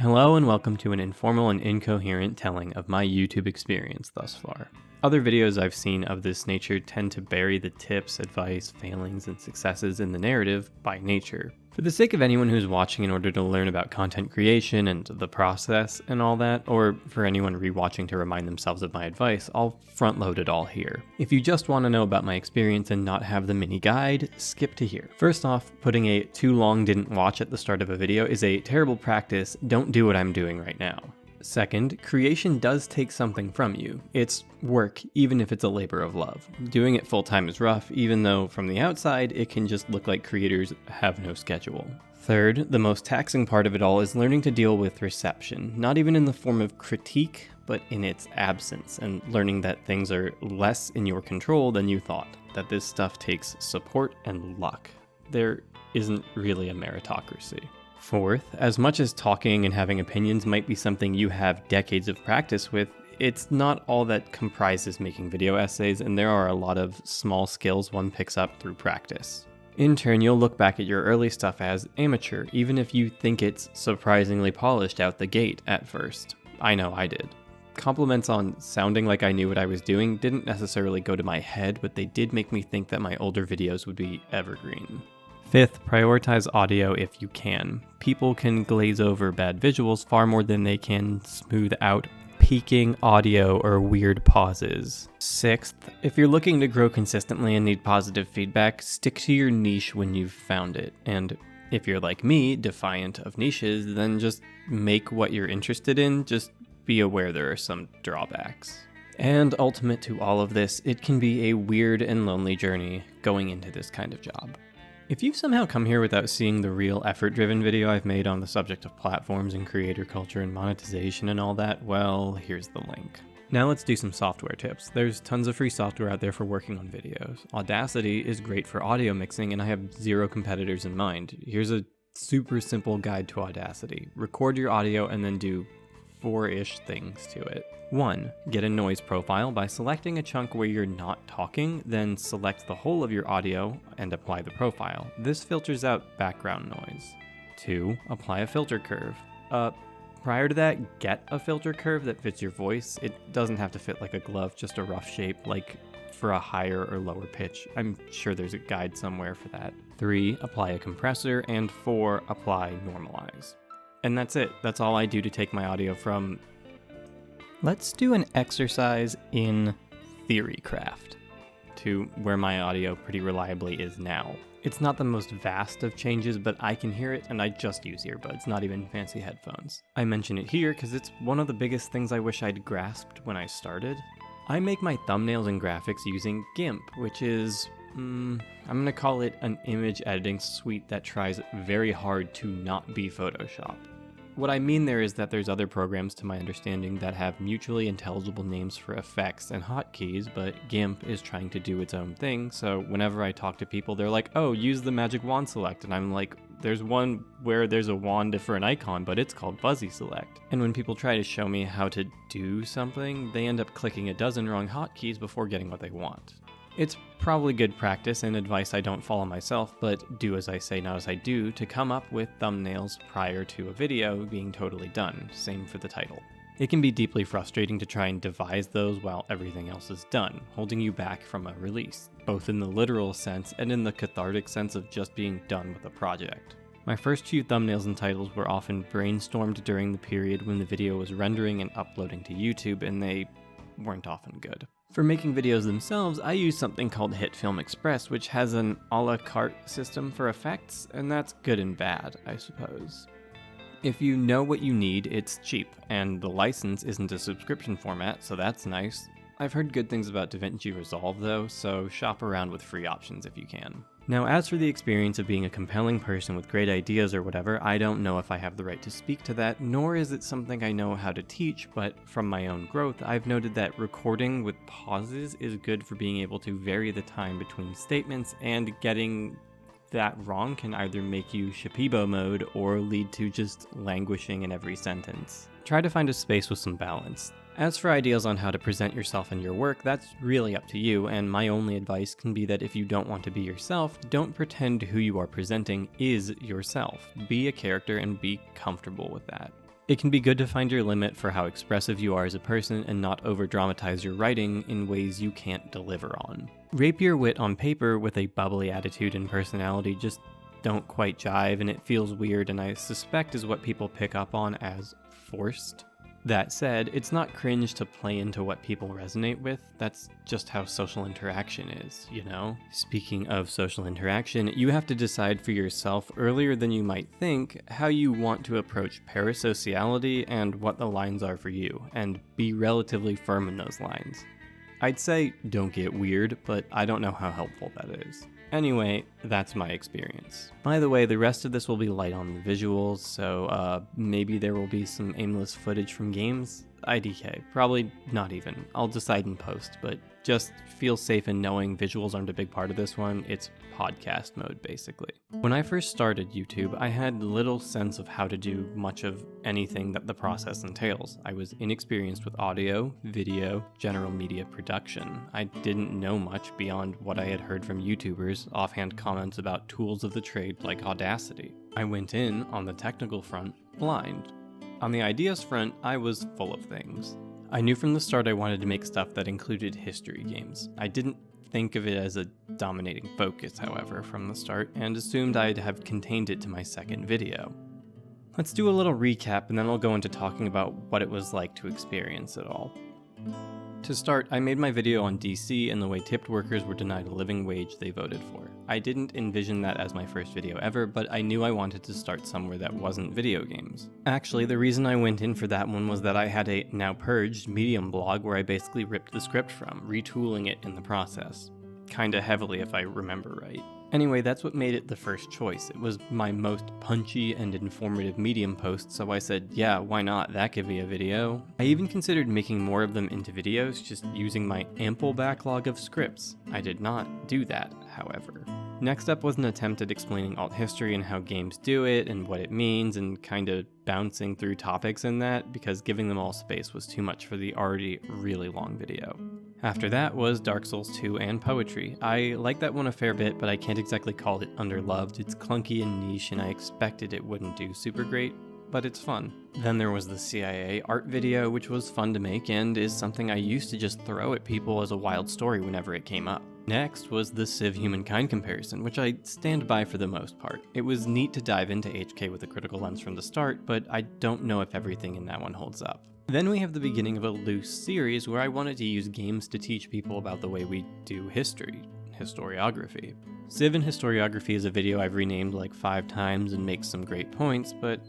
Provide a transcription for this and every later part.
Hello and welcome to an informal and incoherent telling of my YouTube experience thus far. Other videos I've seen of this nature tend to bury the tips, advice, failings, and successes in the narrative by nature. For the sake of anyone who's watching in order to learn about content creation and the process and all that, or for anyone rewatching to remind themselves of my advice, I'll front load it all here. If you just want to know about my experience and not have the mini guide, skip to here. First off, putting a too long didn't watch at the start of a video is a terrible practice. Don't do what I'm doing right now. Second, creation does take something from you. It's work, even if it's a labor of love. Doing it full-time is rough, even though from the outside, it can just look like creators have no schedule. Third, the most taxing part of it all is learning to deal with reception, not even in the form of critique, but in its absence, and learning that things are less in your control than you thought, that this stuff takes support and luck. There isn't really a meritocracy. Fourth, as much as talking and having opinions might be something you have decades of practice with, it's not all that comprises making video essays, and there are a lot of small skills one picks up through practice. In turn, you'll look back at your early stuff as amateur, even if you think it's surprisingly polished out the gate at first. I know I did. Compliments on sounding like I knew what I was doing didn't necessarily go to my head, but they did make me think that my older videos would be evergreen. Fifth, prioritize audio if you can. People can glaze over bad visuals far more than they can smooth out peaking audio or weird pauses. Sixth, if you're looking to grow consistently and need positive feedback, stick to your niche when you've found it. And if you're like me, defiant of niches, then just make what you're interested in, just be aware there are some drawbacks. And ultimate to all of this, it can be a weird and lonely journey going into this kind of job. If you've somehow come here without seeing the real effort-driven video I've made on the subject of platforms and creator culture and monetization and all that, well, here's the link. Now let's do some software tips. There's tons of free software out there for working on videos. Audacity is great for audio mixing, and I have zero competitors in mind. Here's a super simple guide to Audacity. Record your audio and then do 4-ish things to it. 1. Get a noise profile by selecting a chunk where you're not talking, then select the whole of your audio and apply the profile. This filters out background noise. 2. Apply a filter curve. Prior to that, get a filter curve that fits your voice. It doesn't have to fit like a glove, just a rough shape, like for a higher or lower pitch. I'm sure there's a guide somewhere for that. 3. Apply a compressor, and 4. Apply normalize. And that's it. That's all I do to take my audio from... Let's do an exercise in theorycraft to where my audio pretty reliably is now. It's not the most vast of changes, but I can hear it, and I just use earbuds, not even fancy headphones. I mention it here because it's one of the biggest things I wish I'd grasped when I started. I make my thumbnails and graphics using GIMP, which is, I'm gonna call it an image editing suite that tries very hard to not be Photoshop. What I mean there is that there's other programs, to my understanding, that have mutually intelligible names for effects and hotkeys, but GIMP is trying to do its own thing, so whenever I talk to people, they're like, oh, use the magic wand select, and I'm like, there's one where there's a wand for an icon, but it's called fuzzy select. And when people try to show me how to do something, they end up clicking a dozen wrong hotkeys before getting what they want. It's probably good practice and advice I don't follow myself, but do as I say, not as I do, to come up with thumbnails prior to a video being totally done. Same for the title. It can be deeply frustrating to try and devise those while everything else is done, holding you back from a release, both in the literal sense and in the cathartic sense of just being done with a project. My first few thumbnails and titles were often brainstormed during the period when the video was rendering and uploading to YouTube, and they weren't often good. For making videos themselves, I use something called HitFilm Express, which has an a la carte system for effects, and that's good and bad, I suppose. If you know what you need, it's cheap, and the license isn't a subscription format, so that's nice. I've heard good things about DaVinci Resolve though, so shop around with free options if you can. Now, as for the experience of being a compelling person with great ideas or whatever, I don't know if I have the right to speak to that, nor is it something I know how to teach, but from my own growth, I've noted that recording with pauses is good for being able to vary the time between statements, and getting that wrong can either make you Shipibo mode or lead to just languishing in every sentence. Try to find a space with some balance. As for ideas on how to present yourself and your work, that's really up to you, and my only advice can be that if you don't want to be yourself, don't pretend who you are presenting is yourself. Be a character and be comfortable with that. It can be good to find your limit for how expressive you are as a person and not over-dramatize your writing in ways you can't deliver on. Rapier wit on paper with a bubbly attitude and personality just don't quite jive, and it feels weird, and I suspect is what people pick up on as forced. That said, it's not cringe to play into what people resonate with. That's just how social interaction is, you know? Speaking of social interaction, you have to decide for yourself earlier than you might think how you want to approach parasociality and what the lines are for you, and be relatively firm in those lines. I'd say don't get weird, but I don't know how helpful that is. Anyway, that's my experience. By the way, the rest of this will be light on the visuals, so maybe there will be some aimless footage from games. IDK, probably not even. I'll decide in post, but just feel safe in knowing visuals aren't a big part of this one. It's podcast mode, basically. When I first started YouTube, I had little sense of how to do much of anything that the process entails. I was inexperienced with audio, video, general media production. I didn't know much beyond what I had heard from YouTubers, offhand comments about tools of the trade like Audacity. I went in, on the technical front, blind. On the ideas front, I was full of things. I knew from the start I wanted to make stuff that included history games. I didn't think of it as a dominating focus, however, from the start, and assumed I'd have contained it to my second video. Let's do a little recap, and then I'll go into talking about what it was like to experience it all. To start, I made my video on DC and the way tipped workers were denied a living wage they voted for. I didn't envision that as my first video ever, but I knew I wanted to start somewhere that wasn't video games. Actually, the reason I went in for that one was that I had a now purged Medium blog where I basically ripped the script from, retooling it in the process. Kinda heavily if I remember right. Anyway, that's what made it the first choice. It was my most punchy and informative Medium post, so I said, yeah, why not? That could be a video. I even considered making more of them into videos, just using my ample backlog of scripts. I did not do that, however. Next up was an attempt at explaining alt history and how games do it and what it means, and kinda bouncing through topics in that, because giving them all space was too much for the already really long video. After that was Dark Souls 2 and poetry. I like that one a fair bit, but I can't exactly call it underloved. It's clunky and niche, and I expected it wouldn't do super great, but it's fun. Then there was the CIA art video, which was fun to make and is something I used to just throw at people as a wild story whenever it came up. Next was the Civ Humankind comparison, which I stand by for the most part. It was neat to dive into HK with a critical lens from the start, but I don't know if everything in that one holds up. Then we have the beginning of a loose series where I wanted to use games to teach people about the way we do history, historiography. Civ and Historiography is a video I've renamed like 5 times and makes some great points, but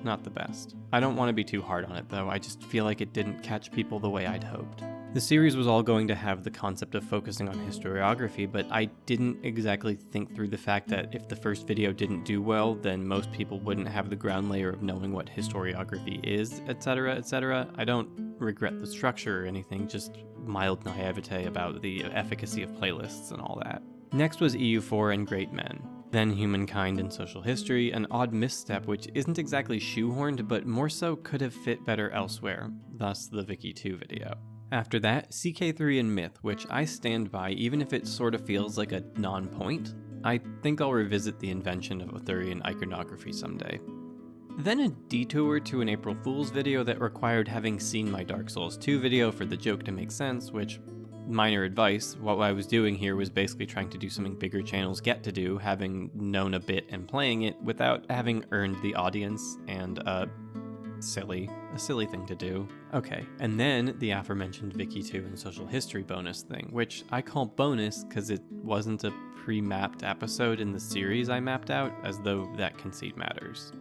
not the best. I don't want to be too hard on it though, I just feel like it didn't catch people the way I'd hoped. The series was all going to have the concept of focusing on historiography, but I didn't exactly think through the fact that if the first video didn't do well, then most people wouldn't have the ground layer of knowing what historiography is, etc., etc. I don't regret the structure or anything, just mild naivete about the efficacy of playlists and all that. Next was EU4 and Great Men. Then Humankind and Social History, an odd misstep which isn't exactly shoehorned, but more so could have fit better elsewhere, thus the Vicky 2 video. After that, CK3 and Myth, which I stand by even if it sort of feels like a non-point. I think I'll revisit the invention of Arthurian iconography someday. Then a detour to an April Fool's video that required having seen my Dark Souls 2 video for the joke to make sense, which, minor advice, what I was doing here was basically trying to do something bigger channels get to do, having known a bit and playing it without having earned the audience, and a silly thing to do. Okay, and then the aforementioned Vicky 2 and Social History bonus thing, which I call bonus because it wasn't a pre-mapped episode in the series I mapped out, as though that conceit matters.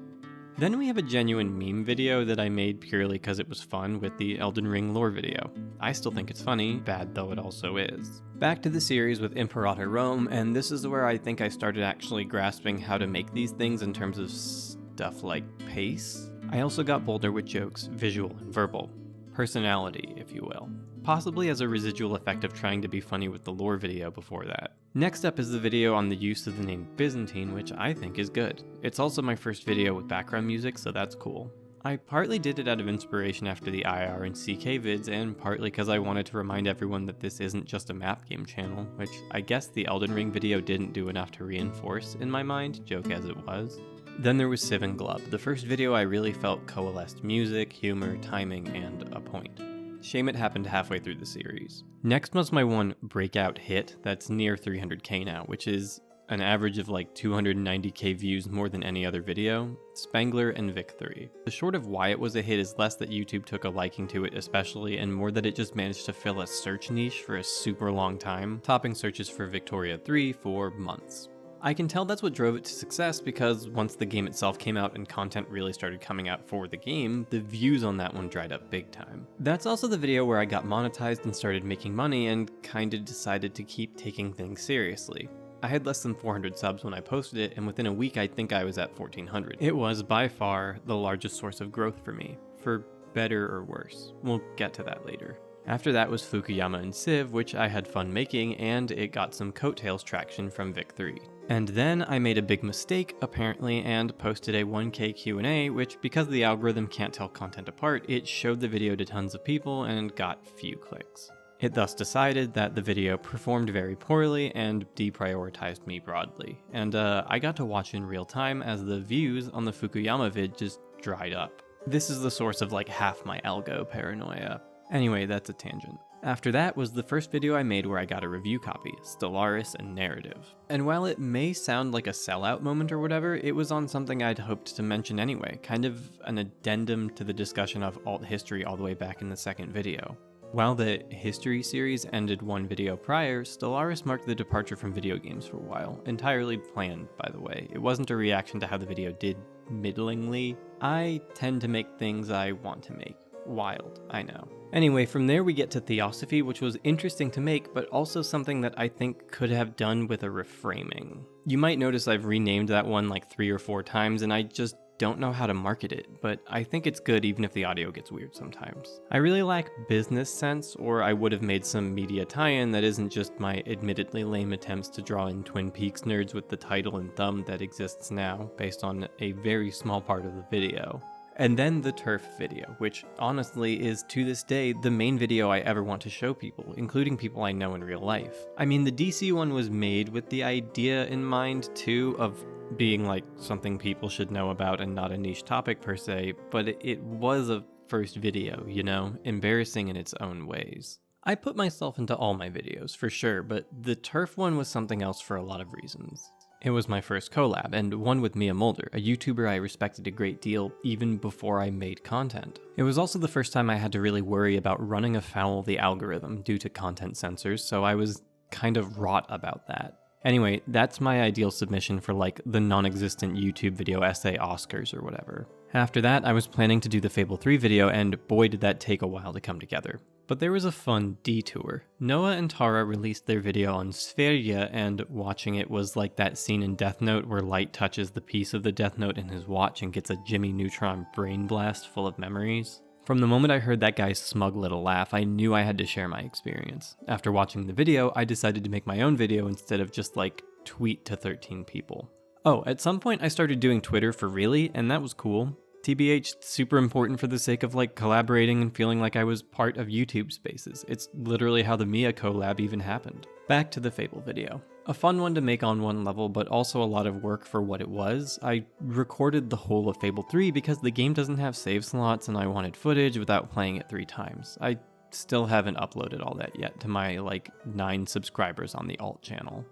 Then we have a genuine meme video that I made purely because it was fun with the Elden Ring lore video. I still think it's funny, bad though it also is. Back to the series with Imperator Rome, and this is where I think I started actually grasping how to make these things in terms of stuff like pace. I also got bolder with jokes, visual and verbal. Personality, if you will. Possibly as a residual effect of trying to be funny with the lore video before that. Next up is the video on the use of the name Byzantine, which I think is good. It's also my first video with background music, so that's cool. I partly did it out of inspiration after the IR and CK vids, and partly because I wanted to remind everyone that this isn't just a map game channel, which I guess the Elden Ring video didn't do enough to reinforce in my mind, joke as it was. Then there was Civ and Glub, the first video I really felt coalesced music, humor, timing, and a point. Shame it happened halfway through the series. Next was my one breakout hit that's near 300k now, which is an average of like 290k views more than any other video, Spangler and Vic 3. The short of why it was a hit is less that YouTube took a liking to it especially, and more that it just managed to fill a search niche for a super long time, topping searches for Victoria 3 for months. I can tell that's what drove it to success because once the game itself came out and content really started coming out for the game, the views on that one dried up big time. That's also the video where I got monetized and started making money and kinda decided to keep taking things seriously. I had less than 400 subs when I posted it, and within a week I think I was at 1,400. It was by far the largest source of growth for me, for better or worse. We'll get to that later. After that was Fukuyama and Civ, which I had fun making, and it got some coattails traction from Vic 3. And then I made a big mistake, apparently, and posted a 1K Q&A, which, because the algorithm can't tell content apart, it showed the video to tons of people and got few clicks. It thus decided that the video performed very poorly and deprioritized me broadly, and I got to watch in real time as the views on the Fukuyama vid just dried up. This is the source of like half my algo paranoia. Anyway, that's a tangent. After that was the first video I made where I got a review copy, Stellaris and Narrative. And while it may sound like a sellout moment or whatever, it was on something I'd hoped to mention anyway, kind of an addendum to the discussion of alt history all the way back in the second video. While the History series ended one video prior, Stellaris marked the departure from video games for a while. Entirely planned, by the way. It wasn't a reaction to how the video did middlingly. I tend to make things I want to make. Wild, I know. Anyway, from there we get to Theosophy, which was interesting to make, but also something that I think could have done with a reframing. You might notice I've renamed that one like 3 or 4 times, and I just don't know how to market it, but I think it's good even if the audio gets weird sometimes. I really lack business sense, or I would have made some media tie-in that isn't just my admittedly lame attempts to draw in Twin Peaks nerds with the title and thumb that exists now, based on a very small part of the video. And then the turf video, which honestly is to this day the main video I ever want to show people, including people I know in real life. I mean, the DC one was made with the idea in mind too of being like something people should know about and not a niche topic per se, but it was a first video, you know, embarrassing in its own ways. I put myself into all my videos for sure, but the turf one was something else for a lot of reasons. It was my first collab, and one with Mia Mulder, a YouTuber I respected a great deal even before I made content. It was also the first time I had to really worry about running afoul the algorithm due to content censors, so I was kind of wrought about that. Anyway, that's my ideal submission for like the non-existent YouTube video essay Oscars or whatever. After that, I was planning to do the Fable 3 video, and boy did that take a while to come together. But there was a fun detour. Noah and Tara released their video on Spheria, and watching it was like that scene in Death Note where Light touches the piece of the Death Note in his watch and gets a Jimmy Neutron brain blast full of memories. From the moment I heard that guy's smug little laugh, I knew I had to share my experience. After watching the video, I decided to make my own video instead of just like tweet to 13 people. Oh, at some point I started doing Twitter for really, and that was cool. TBH, super important for the sake of like collaborating and feeling like I was part of YouTube spaces. It's literally how the Mia collab even happened. Back to the Fable video. A fun one to make on one level, but also a lot of work for what it was. I recorded the whole of Fable 3 because the game doesn't have save slots and I wanted footage without playing it 3 times. I still haven't uploaded all that yet to my like 9 subscribers on the alt channel.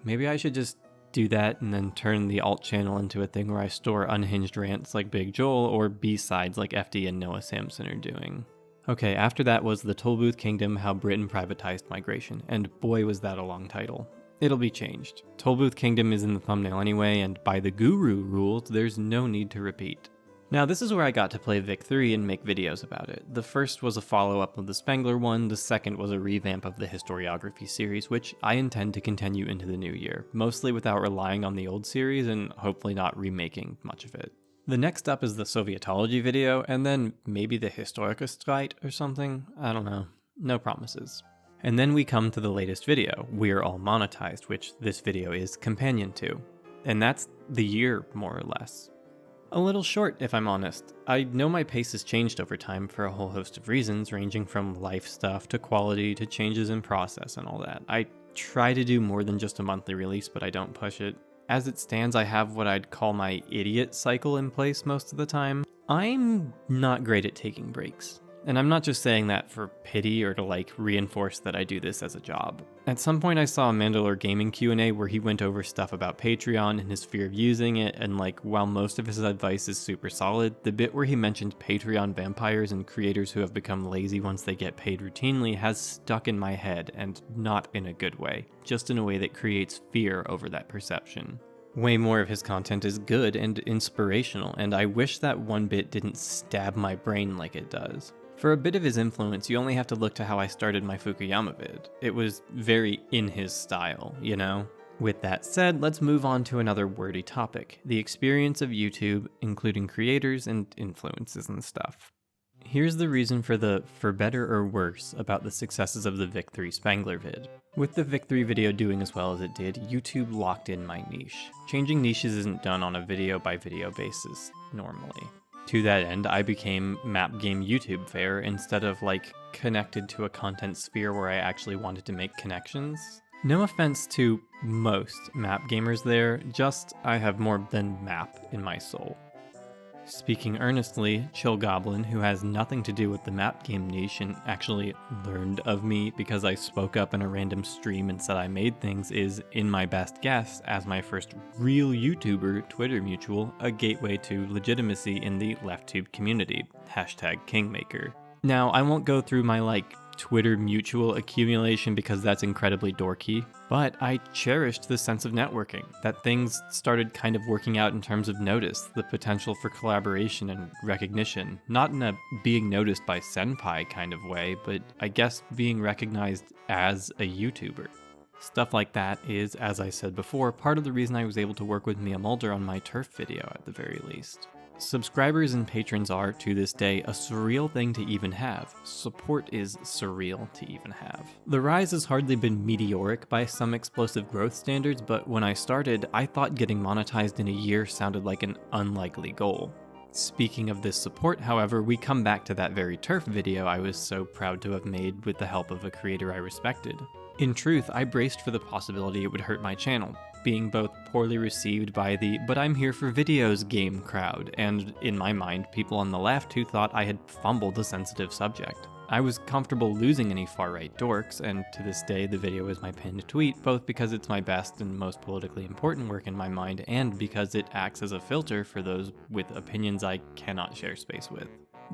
Maybe I should just do that and then turn the alt channel into a thing where I store unhinged rants like Big Joel or B-sides like FD and Noah Samson are doing. Okay, after that was the Tollbooth Kingdom, How Britain Privatized Migration, and boy was that a long title. It'll be changed. Tollbooth Kingdom is in the thumbnail anyway, and by the guru rules, there's no need to repeat. Now this is where I got to play Vic 3 and make videos about it. The first was a follow-up of the Spangler one, the second was a revamp of the historiography series, which I intend to continue into the new year, mostly without relying on the old series and hopefully not remaking much of it. The next up is the Sovietology video, and then maybe the Historikerstreit or something, I don't know, no promises. And then we come to the latest video, We're All Monetized, which this video is companion to. And that's the year, more or less. A little short, if I'm honest. I know my pace has changed over time for a whole host of reasons, ranging from life stuff to quality to changes in process and all that. I try to do more than just a monthly release, but I don't push it. As it stands, I have what I'd call my idiot cycle in place most of the time. I'm not great at taking breaks. And I'm not just saying that for pity or to reinforce that I do this as a job. At some point I saw a Mandalore Gaming Q&A where he went over stuff about Patreon and his fear of using it, and while most of his advice is super solid, the bit where he mentioned Patreon vampires and creators who have become lazy once they get paid routinely has stuck in my head, and not in a good way, just in a way that creates fear over that perception. Way more of his content is good and inspirational, and I wish that one bit didn't stab my brain like it does. For a bit of his influence, you only have to look to how I started my Fukuyama vid. It was very in his style, you know? With that said, let's move on to another wordy topic, the experience of YouTube, including creators and influences and stuff. Here's the reason for the for better or worse about the successes of the Vic3 Spangler vid. With the Vic3 video doing as well as it did, YouTube locked in my niche. Changing niches isn't done on a video by video basis, normally. To that end, I became Map Game YouTube fare instead of connected to a content sphere where I actually wanted to make connections. No offense to most map gamers there, just I have more than map in my soul. Speaking earnestly, Chill Goblin, who has nothing to do with the map game niche and actually learned of me because I spoke up in a random stream and said I made things, is, in my best guess, as my first real YouTuber Twitter mutual, a gateway to legitimacy in the LeftTube community, #Kingmaker. Now, I won't go through my Twitter mutual accumulation because that's incredibly dorky, but I cherished the sense of networking, that things started kind of working out in terms of notice, the potential for collaboration and recognition, not in a being noticed by senpai kind of way, but I guess being recognized as a YouTuber. Stuff like that is, as I said before, part of the reason I was able to work with Mia Mulder on my turf video at the very least. Subscribers and patrons are, to this day, a surreal thing to even have. Support is surreal to even have. The rise has hardly been meteoric by some explosive growth standards, but when I started, I thought getting monetized in a year sounded like an unlikely goal. Speaking of this support, however, we come back to that very turf video I was so proud to have made with the help of a creator I respected. In truth, I braced for the possibility it would hurt my channel, being both poorly received by the "but I'm here for videos" game crowd, and, in my mind, people on the left who thought I had fumbled a sensitive subject. I was comfortable losing any far-right dorks, and to this day the video is my pinned tweet, both because it's my best and most politically important work in my mind, and because it acts as a filter for those with opinions I cannot share space with.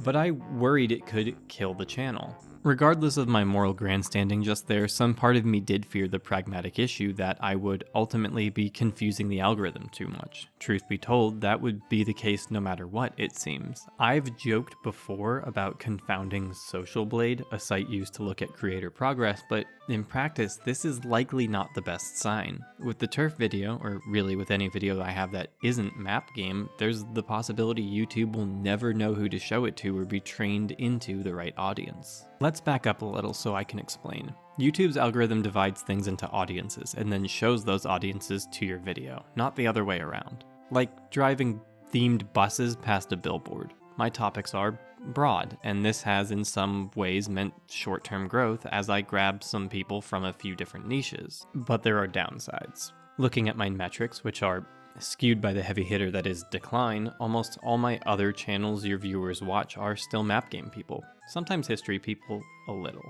But I worried it could kill the channel. Regardless of my moral grandstanding just there, some part of me did fear the pragmatic issue that I would ultimately be confusing the algorithm too much. Truth be told, that would be the case no matter what, it seems. I've joked before about confounding Social Blade, a site used to look at creator progress, but in practice, this is likely not the best sign. With the turf video, or really with any video I have that isn't map game, there's the possibility YouTube will never know who to show it to or be trained into the right audience. Let's back up a little so I can explain. YouTube's algorithm divides things into audiences and then shows those audiences to your video, not the other way around. Like driving themed buses past a billboard. My topics are broad, and this has in some ways meant short-term growth as I grab some people from a few different niches. But there are downsides. Looking at my metrics, which are skewed by the heavy hitter that is decline, almost all my other channels your viewers watch are still map game people. Sometimes history people a little.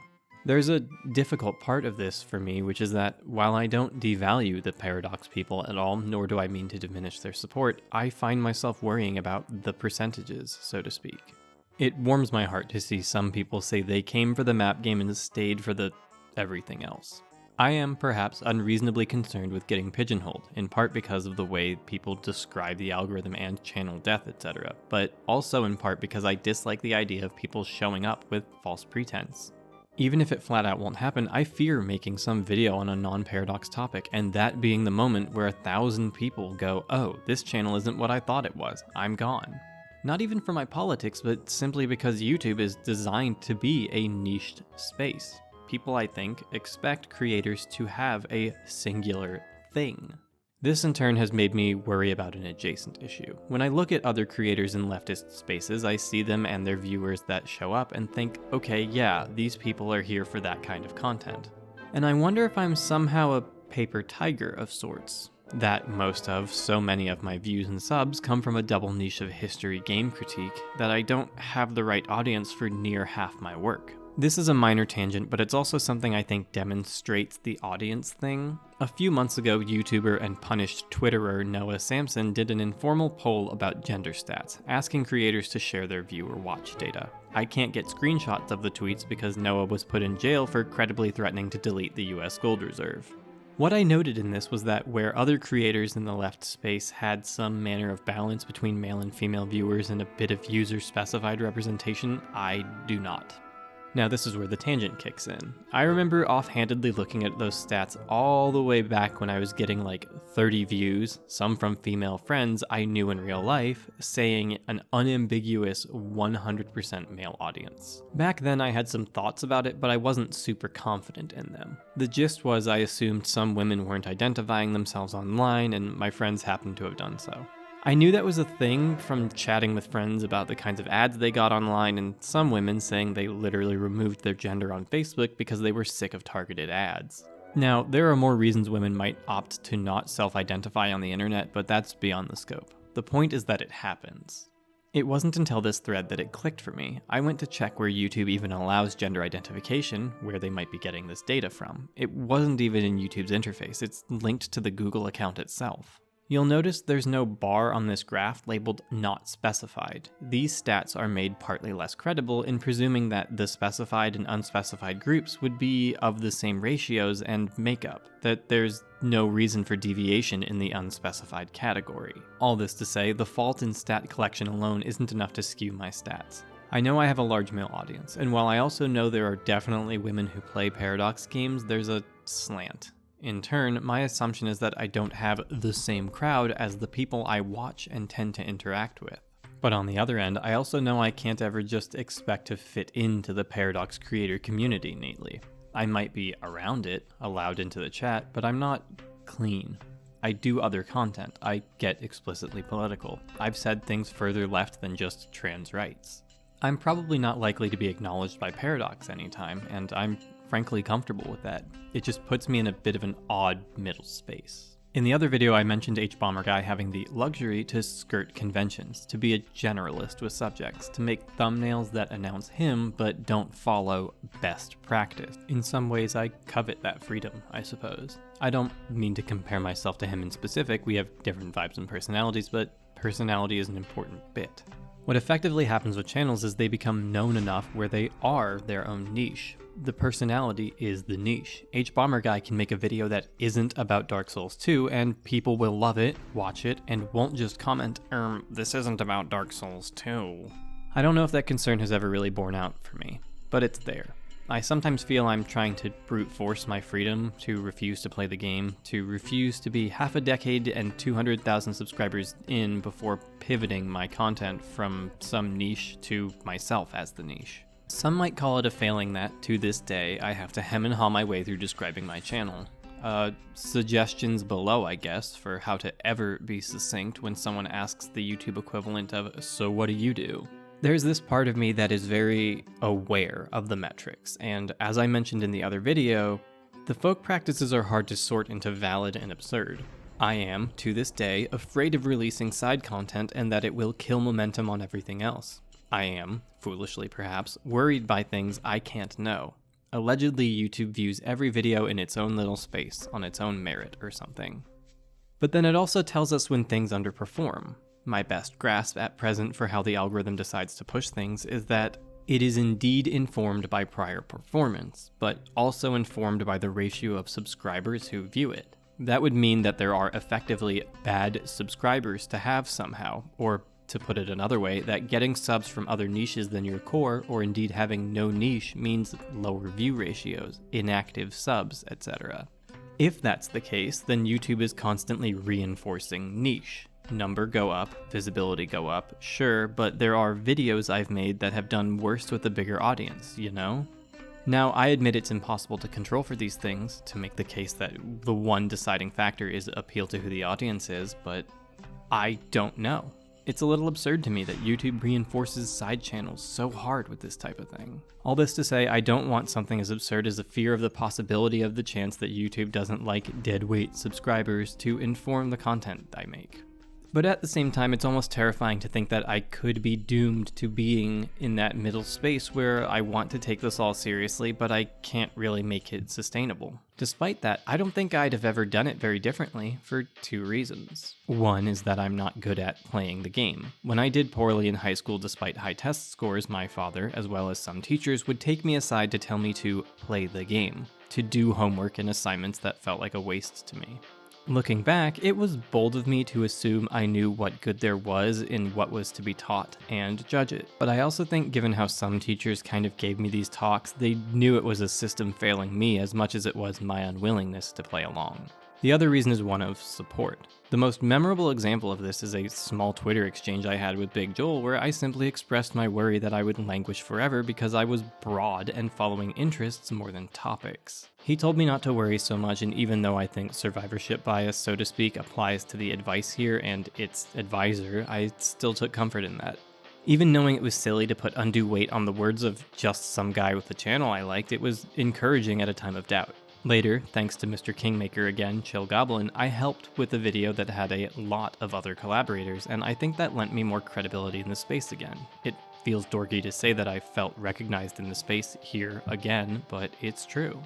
There's a difficult part of this for me, which is that while I don't devalue the Paradox people at all, nor do I mean to diminish their support, I find myself worrying about the percentages, so to speak. It warms my heart to see some people say they came for the map game and stayed for the everything else. I am perhaps unreasonably concerned with getting pigeonholed, in part because of the way people describe the algorithm and channel death, etc., but also in part because I dislike the idea of people showing up with false pretense. Even if it flat out won't happen, I fear making some video on a non-Paradox topic, and that being the moment where 1,000 people go, "Oh, this channel isn't what I thought it was, I'm gone." Not even for my politics, but simply because YouTube is designed to be a niched space. People, I think, expect creators to have a singular thing. This in turn has made me worry about an adjacent issue. When I look at other creators in leftist spaces, I see them and their viewers that show up and think, okay, yeah, these people are here for that kind of content. And I wonder if I'm somehow a paper tiger of sorts. That most of so many of my views and subs come from a double niche of history game critique that I don't have the right audience for near half my work. This is a minor tangent, but it's also something I think demonstrates the audience thing. A few months ago, YouTuber and punished Twitterer Noah Samson did an informal poll about gender stats, asking creators to share their viewer watch data. I can't get screenshots of the tweets because Noah was put in jail for credibly threatening to delete the US Gold Reserve. What I noted in this was that where other creators in the left space had some manner of balance between male and female viewers and a bit of user-specified representation, I do not. Now this is where the tangent kicks in. I remember offhandedly looking at those stats all the way back when I was getting like 30 views, some from female friends I knew in real life, saying an unambiguous 100% male audience. Back then I had some thoughts about it, but I wasn't super confident in them. The gist was I assumed some women weren't identifying themselves online, and my friends happened to have done so. I knew that was a thing from chatting with friends about the kinds of ads they got online, and some women saying they literally removed their gender on Facebook because they were sick of targeted ads. Now, there are more reasons women might opt to not self-identify on the internet, but that's beyond the scope. The point is that it happens. It wasn't until this thread that it clicked for me. I went to check where YouTube even allows gender identification, where they might be getting this data from. It wasn't even in YouTube's interface, it's linked to the Google account itself. You'll notice there's no bar on this graph labeled not specified. These stats are made partly less credible in presuming that the specified and unspecified groups would be of the same ratios and makeup, that there's no reason for deviation in the unspecified category. All this to say, the fault in stat collection alone isn't enough to skew my stats. I know I have a large male audience, and while I also know there are definitely women who play Paradox games, there's a slant. In turn, my assumption is that I don't have the same crowd as the people I watch and tend to interact with. But on the other end, I also know I can't ever just expect to fit into the Paradox creator community neatly. I might be around it, allowed into the chat, but I'm not clean. I do other content. I get explicitly political. I've said things further left than just trans rights. I'm probably not likely to be acknowledged by Paradox anytime, and I'm frankly comfortable with that. It just puts me in a bit of an odd middle space. In the other video, I mentioned HBomberGuy having the luxury to skirt conventions, to be a generalist with subjects, to make thumbnails that announce him but don't follow best practice. In some ways, I covet that freedom, I suppose. I don't mean to compare myself to him in specific, we have different vibes and personalities, but personality is an important bit. What effectively happens with channels is they become known enough where they are their own niche. The personality is the niche. HBomberGuy can make a video that isn't about Dark Souls 2 and people will love it, watch it, and won't just comment, this isn't about Dark Souls 2. I don't know if that concern has ever really borne out for me, but it's there. I sometimes feel I'm trying to brute force my freedom to refuse to play the game, to refuse to be half a decade and 200,000 subscribers in before pivoting my content from some niche to myself as the niche. Some might call it a failing that, to this day, I have to hem and haw my way through describing my channel. Suggestions below, I guess, for how to ever be succinct when someone asks the YouTube equivalent of, so what do you do? There's this part of me that is very aware of the metrics, and as I mentioned in the other video, the folk practices are hard to sort into valid and absurd. I am, to this day, afraid of releasing side content and that it will kill momentum on everything else. I am, foolishly perhaps, worried by things I can't know. Allegedly, YouTube views every video in its own little space, on its own merit or something. But then it also tells us when things underperform. My best grasp at present for how the algorithm decides to push things is that it is indeed informed by prior performance, but also informed by the ratio of subscribers who view it. That would mean that there are effectively bad subscribers to have somehow, or to put it another way, that getting subs from other niches than your core, or indeed having no niche, means lower view ratios, inactive subs, etc. If that's the case, then YouTube is constantly reinforcing niche. Number go up, visibility go up, sure, but there are videos I've made that have done worse with a bigger audience, you know? Now, I admit it's impossible to control for these things, to make the case that the one deciding factor is appeal to who the audience is, but I don't know. It's a little absurd to me that YouTube reinforces side channels so hard with this type of thing. All this to say, I don't want something as absurd as a fear of the possibility of the chance that YouTube doesn't like deadweight subscribers to inform the content I make. But at the same time, it's almost terrifying to think that I could be doomed to being in that middle space where I want to take this all seriously, but I can't really make it sustainable. Despite that, I don't think I'd have ever done it very differently for two reasons. One is that I'm not good at playing the game. When I did poorly in high school despite high test scores, my father, as well as some teachers, would take me aside to tell me to play the game, to do homework and assignments that felt like a waste to me. Looking back, it was bold of me to assume I knew what good there was in what was to be taught and judge it. But I also think given how some teachers kind of gave me these talks, they knew it was a system failing me as much as it was my unwillingness to play along. The other reason is one of support. The most memorable example of this is a small Twitter exchange I had with Big Joel where I simply expressed my worry that I would languish forever because I was broad and following interests more than topics. He told me not to worry so much, and even though I think survivorship bias, so to speak, applies to the advice here and its advisor, I still took comfort in that. Even knowing it was silly to put undue weight on the words of just some guy with a channel I liked, it was encouraging at a time of doubt. Later, thanks to Mr. Kingmaker again, Chill Goblin, I helped with a video that had a lot of other collaborators, and I think that lent me more credibility in the space again. It feels dorky to say that I felt recognized in the space here again, but it's true.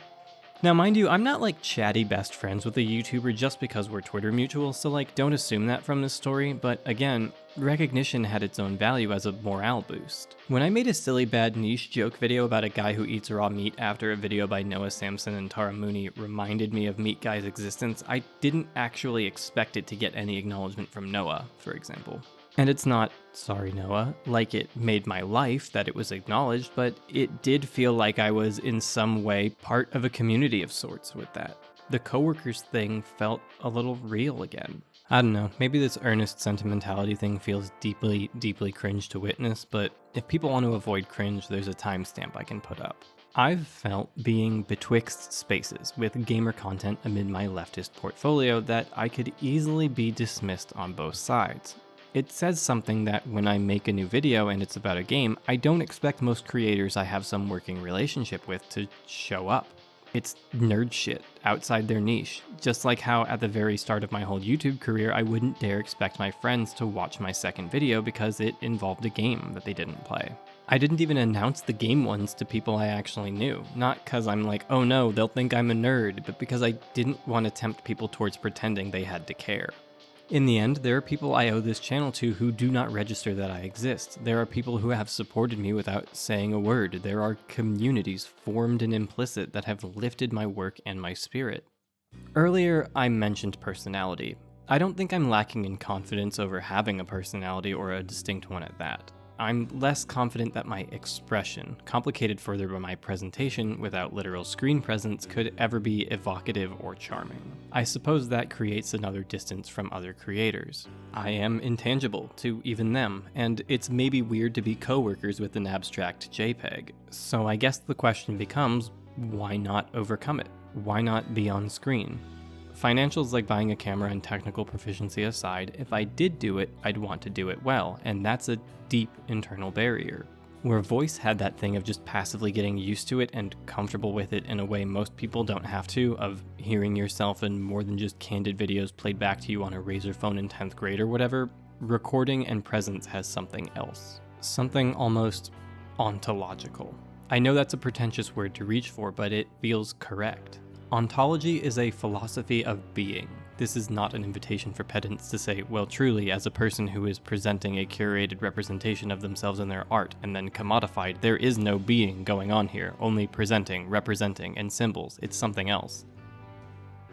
Now mind you, I'm not like chatty best friends with a YouTuber just because we're Twitter mutuals, so like don't assume that from this story, but again, recognition had its own value as a morale boost. When I made a silly bad niche joke video about a guy who eats raw meat after a video by Noah Samson and Tara Mooney reminded me of Meat Guy's existence, I didn't actually expect it to get any acknowledgement from Noah, for example. And it's not, sorry Noah, like it made my life that it was acknowledged, but it did feel like I was in some way part of a community of sorts with that. The coworkers thing felt a little real again. I don't know, maybe this earnest sentimentality thing feels deeply, deeply cringe to witness, but if people want to avoid cringe, there's a timestamp I can put up. I've felt being betwixt spaces with gamer content amid my leftist portfolio that I could easily be dismissed on both sides. It says something that when I make a new video and it's about a game, I don't expect most creators I have some working relationship with to show up. It's nerd shit outside their niche, just like how at the very start of my whole YouTube career, I wouldn't dare expect my friends to watch my second video because it involved a game that they didn't play. I didn't even announce the game ones to people I actually knew, not because I'm like, oh no, they'll think I'm a nerd, but because I didn't want to tempt people towards pretending they had to care. In the end, there are people I owe this channel to who do not register that I exist. There are people who have supported me without saying a word. There are communities formed and implicit that have lifted my work and my spirit. Earlier, I mentioned personality. I don't think I'm lacking in confidence over having a personality or a distinct one at that. I'm less confident that my expression, complicated further by my presentation without literal screen presence, could ever be evocative or charming. I suppose that creates another distance from other creators. I am intangible to even them, and it's maybe weird to be coworkers with an abstract JPEG. So I guess the question becomes, why not overcome it? Why not be on screen? Financials like buying a camera and technical proficiency aside, if I did do it, I'd want to do it well, and that's a deep internal barrier. Where voice had that thing of just passively getting used to it and comfortable with it in a way most people don't have to, of hearing yourself in more than just candid videos played back to you on a Razr phone in 10th grade or whatever, recording and presence has something else. Something almost ontological. I know that's a pretentious word to reach for, but it feels correct. Ontology is a philosophy of being. This is not an invitation for pedants to say, well truly, as a person who is presenting a curated representation of themselves in their art and then commodified, there is no being going on here, only presenting, representing, and symbols. It's something else.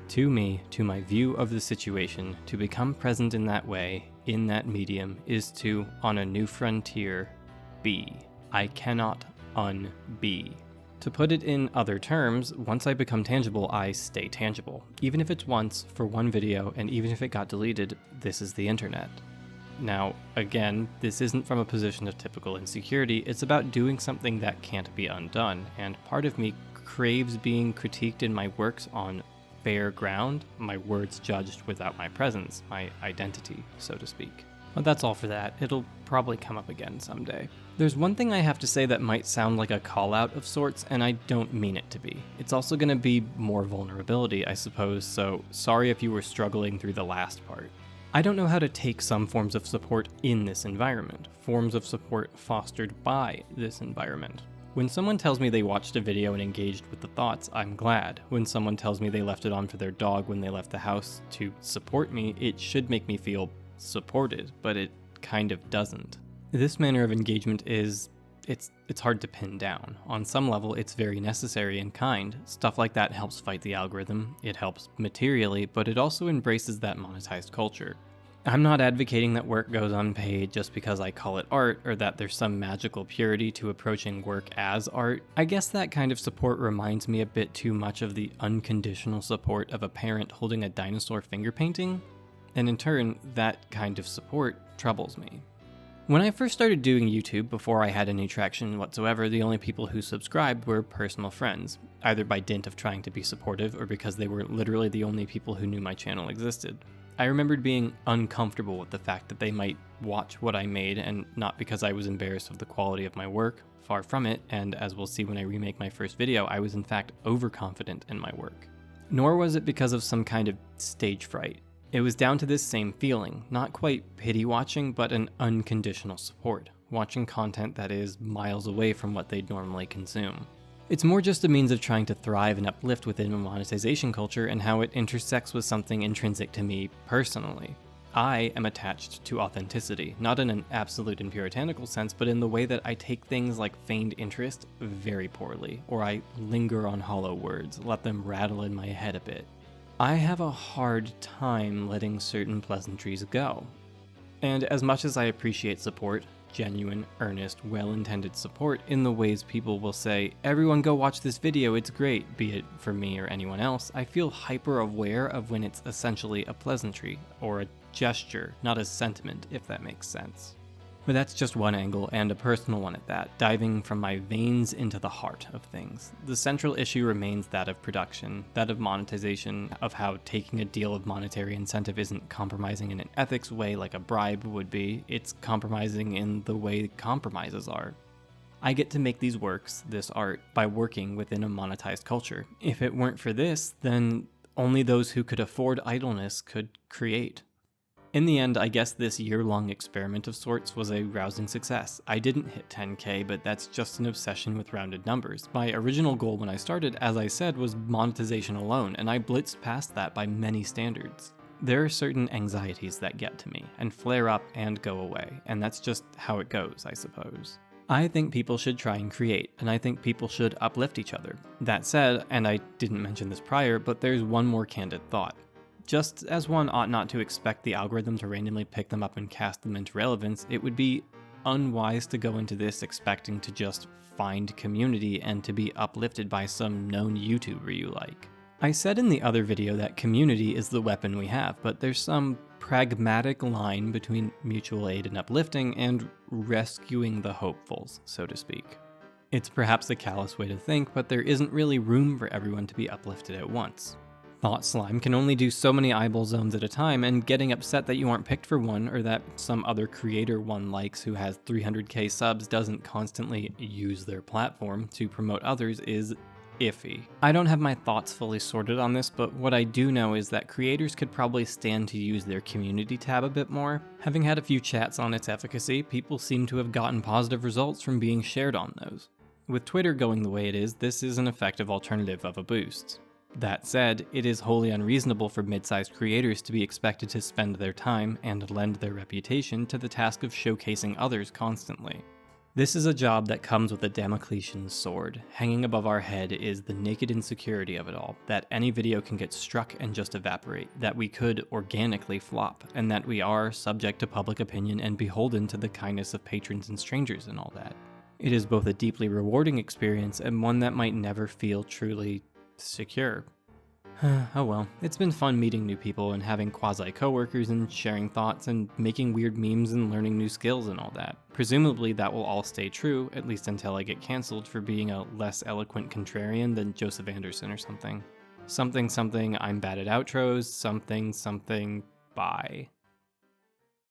To me, to my view of the situation, to become present in that way, in that medium, is to, on a new frontier, be. I cannot unbe. To put it in other terms, once I become tangible, I stay tangible. Even if it's once, for one video, and even if it got deleted, this is the internet. Now, again, this isn't from a position of typical insecurity, it's about doing something that can't be undone, and part of me craves being critiqued in my works on fair ground, my words judged without my presence, my identity, so to speak. Well, that's all for that. It'll probably come up again someday. There's one thing I have to say that might sound like a call out of sorts, and I don't mean it to be. It's also going to be more vulnerability, I suppose, so sorry if you were struggling through the last part. I don't know how to take some forms of support in this environment, forms of support fostered by this environment. When someone tells me they watched a video and engaged with the thoughts, I'm glad. When someone tells me they left it on for their dog when they left the house to support me, it should make me feel supported, but it kind of doesn't. This manner of engagement it's hard to pin down. On some level, it's very necessary and kind. Stuff like that helps fight the algorithm. It helps materially, but it also embraces that monetized culture. I'm not advocating that work goes unpaid just because I call it art, or that there's some magical purity to approaching work as art. I guess that kind of support reminds me a bit too much of the unconditional support of a parent holding a dinosaur finger painting, and in turn, that kind of support troubles me. When I first started doing YouTube, before I had any traction whatsoever, the only people who subscribed were personal friends, either by dint of trying to be supportive or because they were literally the only people who knew my channel existed. I remembered being uncomfortable with the fact that they might watch what I made, and not because I was embarrassed of the quality of my work, far from it, and as we'll see when I remake my first video, I was in fact overconfident in my work. Nor was it because of some kind of stage fright. It was down to this same feeling, not quite pity watching, but an unconditional support, watching content that is miles away from what they'd normally consume. It's more just a means of trying to thrive and uplift within a monetization culture and how it intersects with something intrinsic to me personally. I am attached to authenticity, not in an absolute and puritanical sense, but in the way that I take things like feigned interest very poorly, or I linger on hollow words, let them rattle in my head a bit. I have a hard time letting certain pleasantries go. And as much as I appreciate support, genuine, earnest, well-intended support in the ways people will say, everyone go watch this video, it's great, be it for me or anyone else, I feel hyper-aware of when it's essentially a pleasantry, or a gesture, not a sentiment, if that makes sense. But that's just one angle, and a personal one at that, diving from my veins into the heart of things. The central issue remains that of production, that of monetization, of how taking a deal of monetary incentive isn't compromising in an ethics way like a bribe would be, it's compromising in the way compromises are. I get to make these works, this art, by working within a monetized culture. If it weren't for this, then only those who could afford idleness could create. In the end, I guess this year-long experiment of sorts was a rousing success. I didn't hit 10K, but that's just an obsession with rounded numbers. My original goal when I started, as I said, was monetization alone, and I blitzed past that by many standards. There are certain anxieties that get to me, and flare up and go away, and that's just how it goes, I suppose. I think people should try and create, and I think people should uplift each other. That said, and I didn't mention this prior, but there's one more candid thought. Just as one ought not to expect the algorithm to randomly pick them up and cast them into relevance, it would be unwise to go into this expecting to just find community and to be uplifted by some known YouTuber you like. I said in the other video that community is the weapon we have, but there's some pragmatic line between mutual aid and uplifting and rescuing the hopefuls, so to speak. It's perhaps a callous way to think, but there isn't really room for everyone to be uplifted at once. Thought Slime can only do so many eyeball zones at a time, and getting upset that you aren't picked for one or that some other creator one likes who has 300k subs doesn't constantly use their platform to promote others is iffy. I don't have my thoughts fully sorted on this, but what I do know is that creators could probably stand to use their community tab a bit more. Having had a few chats on its efficacy, people seem to have gotten positive results from being shared on those. With Twitter going the way it is, this is an effective alternative of a boost. That said, it is wholly unreasonable for mid-sized creators to be expected to spend their time and lend their reputation to the task of showcasing others constantly. This is a job that comes with a Damoclesian sword. Hanging above our head is the naked insecurity of it all, that any video can get struck and just evaporate, that we could organically flop, and that we are subject to public opinion and beholden to the kindness of patrons and strangers and all that. It is both a deeply rewarding experience and one that might never feel truly secure. Oh well, it's been fun meeting new people and having quasi-coworkers and sharing thoughts and making weird memes and learning new skills and all that. Presumably that will all stay true, at least until I get cancelled for being a less eloquent contrarian than Joseph Anderson or something. Something, I'm bad at outros, something, bye.